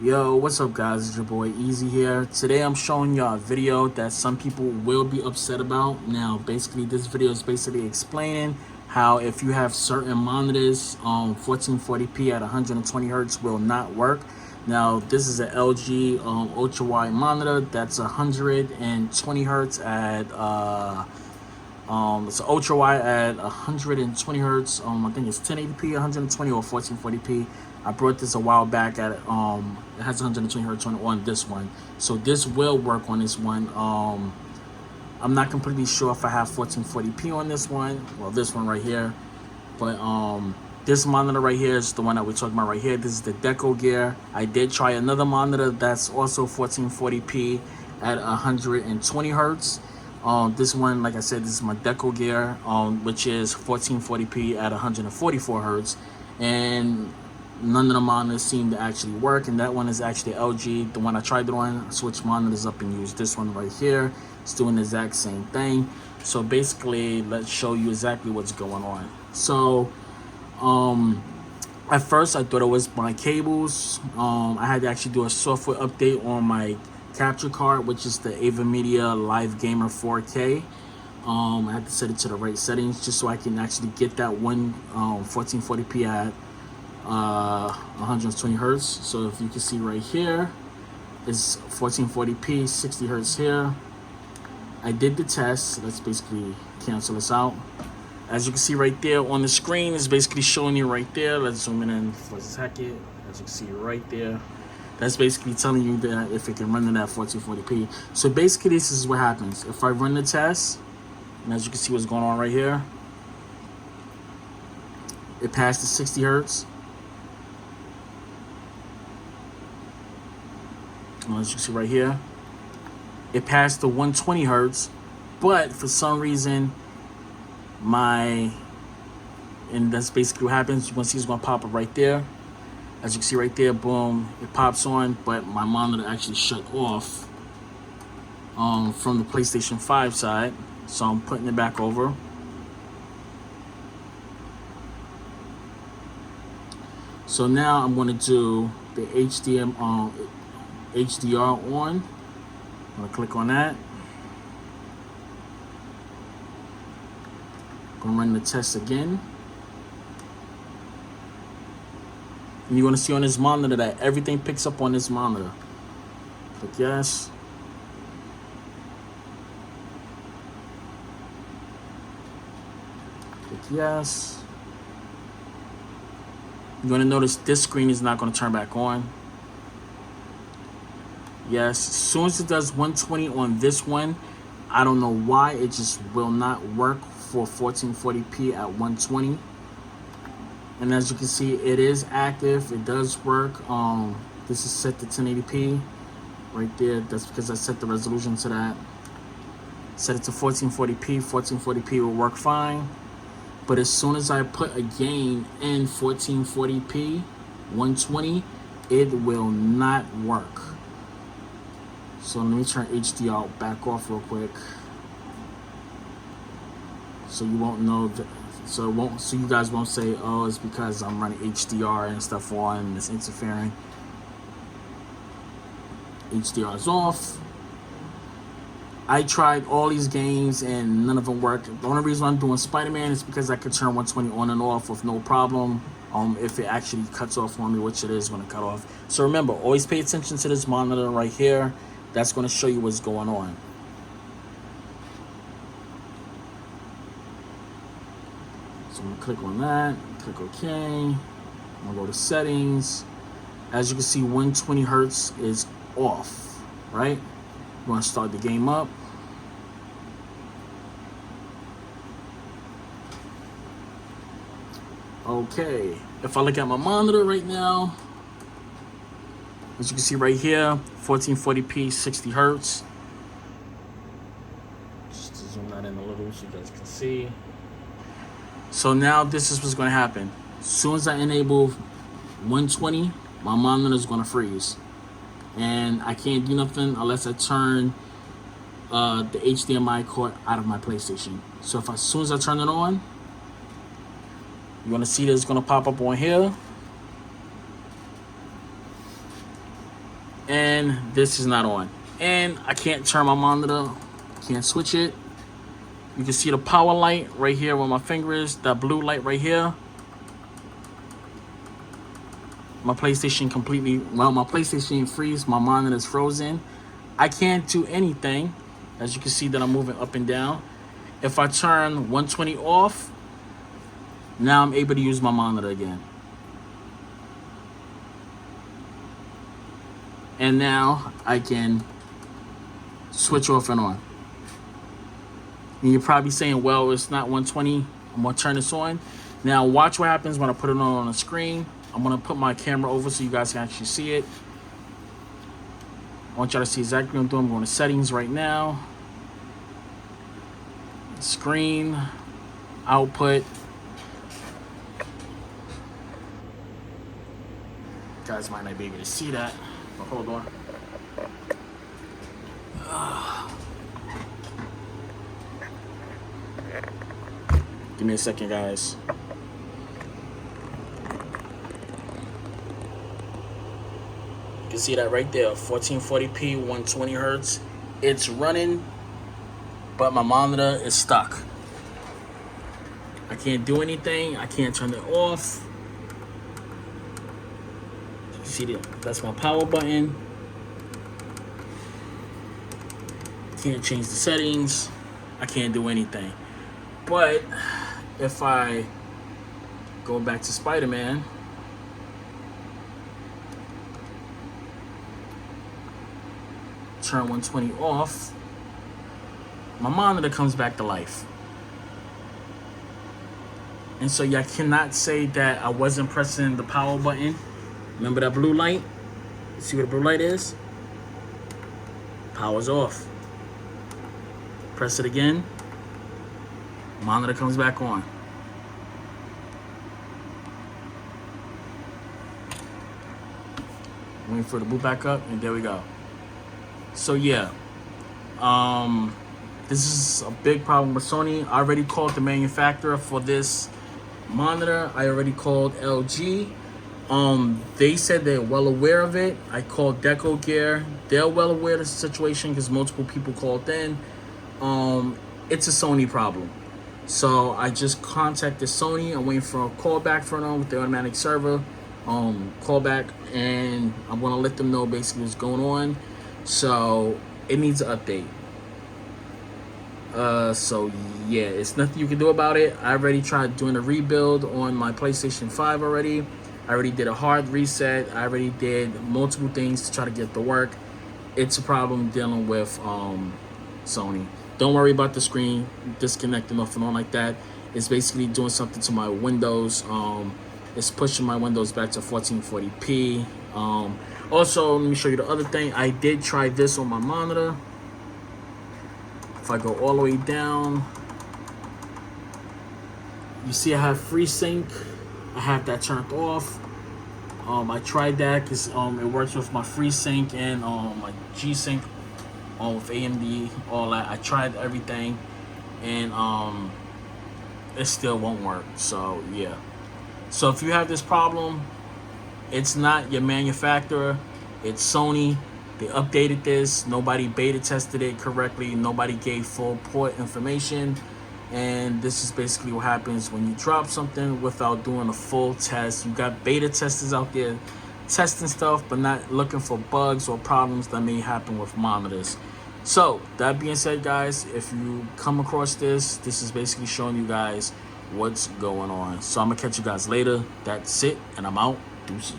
Yo, what's up guys, it's your boy Easy here. Today I'm showing y'all a video that some people will be upset about. Now basically this video is basically explaining how if you have certain monitors, 1440p at 120 hertz will not work. Now this is an LG ultra wide monitor that's 120 hertz at it's ultra wide at 120 hertz. I think it's 1080p, 120 or 1440p. I brought this a while back at it has 120 hertz on this one, so this will work on this one. I'm not completely sure if I have 1440p on this one. Well, this one right here, but this monitor right here is the one that we're talking about right here. This is the Deco Gear. I did try another monitor that's also 1440p at 120 hertz. This one, like I said, this is my Deco Gear, which is 1440p at 144 hertz, and none of the monitors seem to actually work. And that one is actually LG. The one I tried it on, I switched monitors up and used this one right here. It's doing the exact same thing. So basically, let's show you exactly what's going on. So at first I thought it was my cables. I had to actually do a software update on my capture card, which is the AVerMedia Live Gamer 4K. I had to set it to the right settings just so I can actually get that one 1440p at 120 hertz. So if you can see right here, it's 1440p, 60 hertz here. I did the test. Let's basically cancel this out. As you can see right there on the screen, it's basically showing you right there. Let's zoom in for a second. As you can see right there, that's basically telling you that if it can run in that 1440p. So basically this is what happens. If I run the test, and as you can see what's going on right here, it passed the 60 hertz. As you can see right here, it passed the 120 hertz, but for some reason and that's basically what happens. You can see it's gonna pop up right there. As you can see right there, boom, it pops on, but my monitor actually shut off from the PlayStation 5 side. So I'm putting it back over. So now I'm gonna do the HDR on. I'm gonna click on that. Gonna run the test again. And you're gonna see on this monitor that everything picks up on this monitor. Click yes. Click yes. You're gonna notice this screen is not gonna turn back on. Yes, as soon as it does 120 on this one, I don't know why it just will not work for 1440p at 120. And as you can see, it is active. It does work. This is set to 1080p right there. That's because I set the resolution to that. Set it to 1440p. 1440p will work fine. But as soon as I put a game in 1440p 120, it will not work. So let me turn HDR back off real quick, so you won't know that. So you guys won't say, oh, it's because I'm running HDR and stuff on and it's interfering. HDR is off. I tried all these games and none of them worked. The only reason I'm doing Spider-Man is because I could turn 120 on and off with no problem. If it actually cuts off on me, which it is going to cut off. So remember, always pay attention to this monitor right here. That's going to show you what's going on. So I'm going to click on that, click OK. I'm going to go to settings. As you can see, 120 hertz is off, right? I'm going to start the game up. Okay, if I look at my monitor right now, as you can see right here, 1440p, 60 hertz. Just to zoom that in a little so you guys can see. So now this is what's going to happen. As soon as I enable 120, my monitor is going to freeze. And I can't do nothing unless I turn the HDMI cord out of my PlayStation. So as soon as I turn it on, you're going to see that it's going to pop up on here. and this is not on. And I can't turn my monitor, can't switch it. You can see the power light right here where my finger is, that blue light right here. My PlayStation my PlayStation freeze, my monitor is frozen. I can't do anything. As you can see that I'm moving up and down. If I turn 120 off, now I'm able to use my monitor again. And now I can switch off and on. And you're probably saying, well, it's not 120. I'm gonna turn this on. Now watch what happens when I put it on the screen. I'm gonna put my camera over so you guys can actually see it. I want y'all to see exactly what I'm doing. I'm going to settings right now. Screen, output. You guys might not be able to see that, but hold on. Give me a second, guys. You can see that right there, 1440p 120hz. It's running, but my monitor is stuck. I can't do anything. I can't turn it off. You see that's my power button. Can't change the settings. I can't do anything. But if I go back to Spider-Man, turn 120 off, my monitor comes back to life. And so y'all cannot say that I wasn't pressing the power button. Remember that blue light? See what the blue light is? Power's off. Press it again. Monitor comes back on. Waiting for it to boot back up, and there we go. So yeah, this is a big problem with Sony. I already called the manufacturer for this monitor. I already called LG. They said they're well aware of it. I called Deco Gear. They're well aware of the situation because multiple people called in. It's a Sony problem. So I just contacted Sony. I'm waiting for a call back from them with the automatic server. Call back, and I'm gonna let them know basically what's going on. So it needs an update. So yeah, it's nothing you can do about it. I already tried doing a rebuild on my PlayStation 5 already. I already did a hard reset. I already did multiple things to try to get to work. It's a problem dealing with Sony. Don't worry about the screen disconnecting off and on like that. It's basically doing something to my Windows. It's pushing my Windows back to 1440p. Also, let me show you the other thing. I did try this on my monitor. If I go all the way down, you see I have FreeSync. I have that turned off. I tried that because it works with my FreeSync and my G-Sync with AMD, all that. I tried everything, and it still won't work. So yeah. So if you have this problem, it's not your manufacturer, it's Sony. They updated this. Nobody beta tested it correctly. Nobody gave full port information. And this is basically what happens when you drop something without doing a full test. You got beta testers out there testing stuff, but not looking for bugs or problems that may happen with monitors. So that being said, guys, if you come across this is basically showing you guys what's going on. So I'm gonna catch you guys later. That's it, and I'm out. Deuces.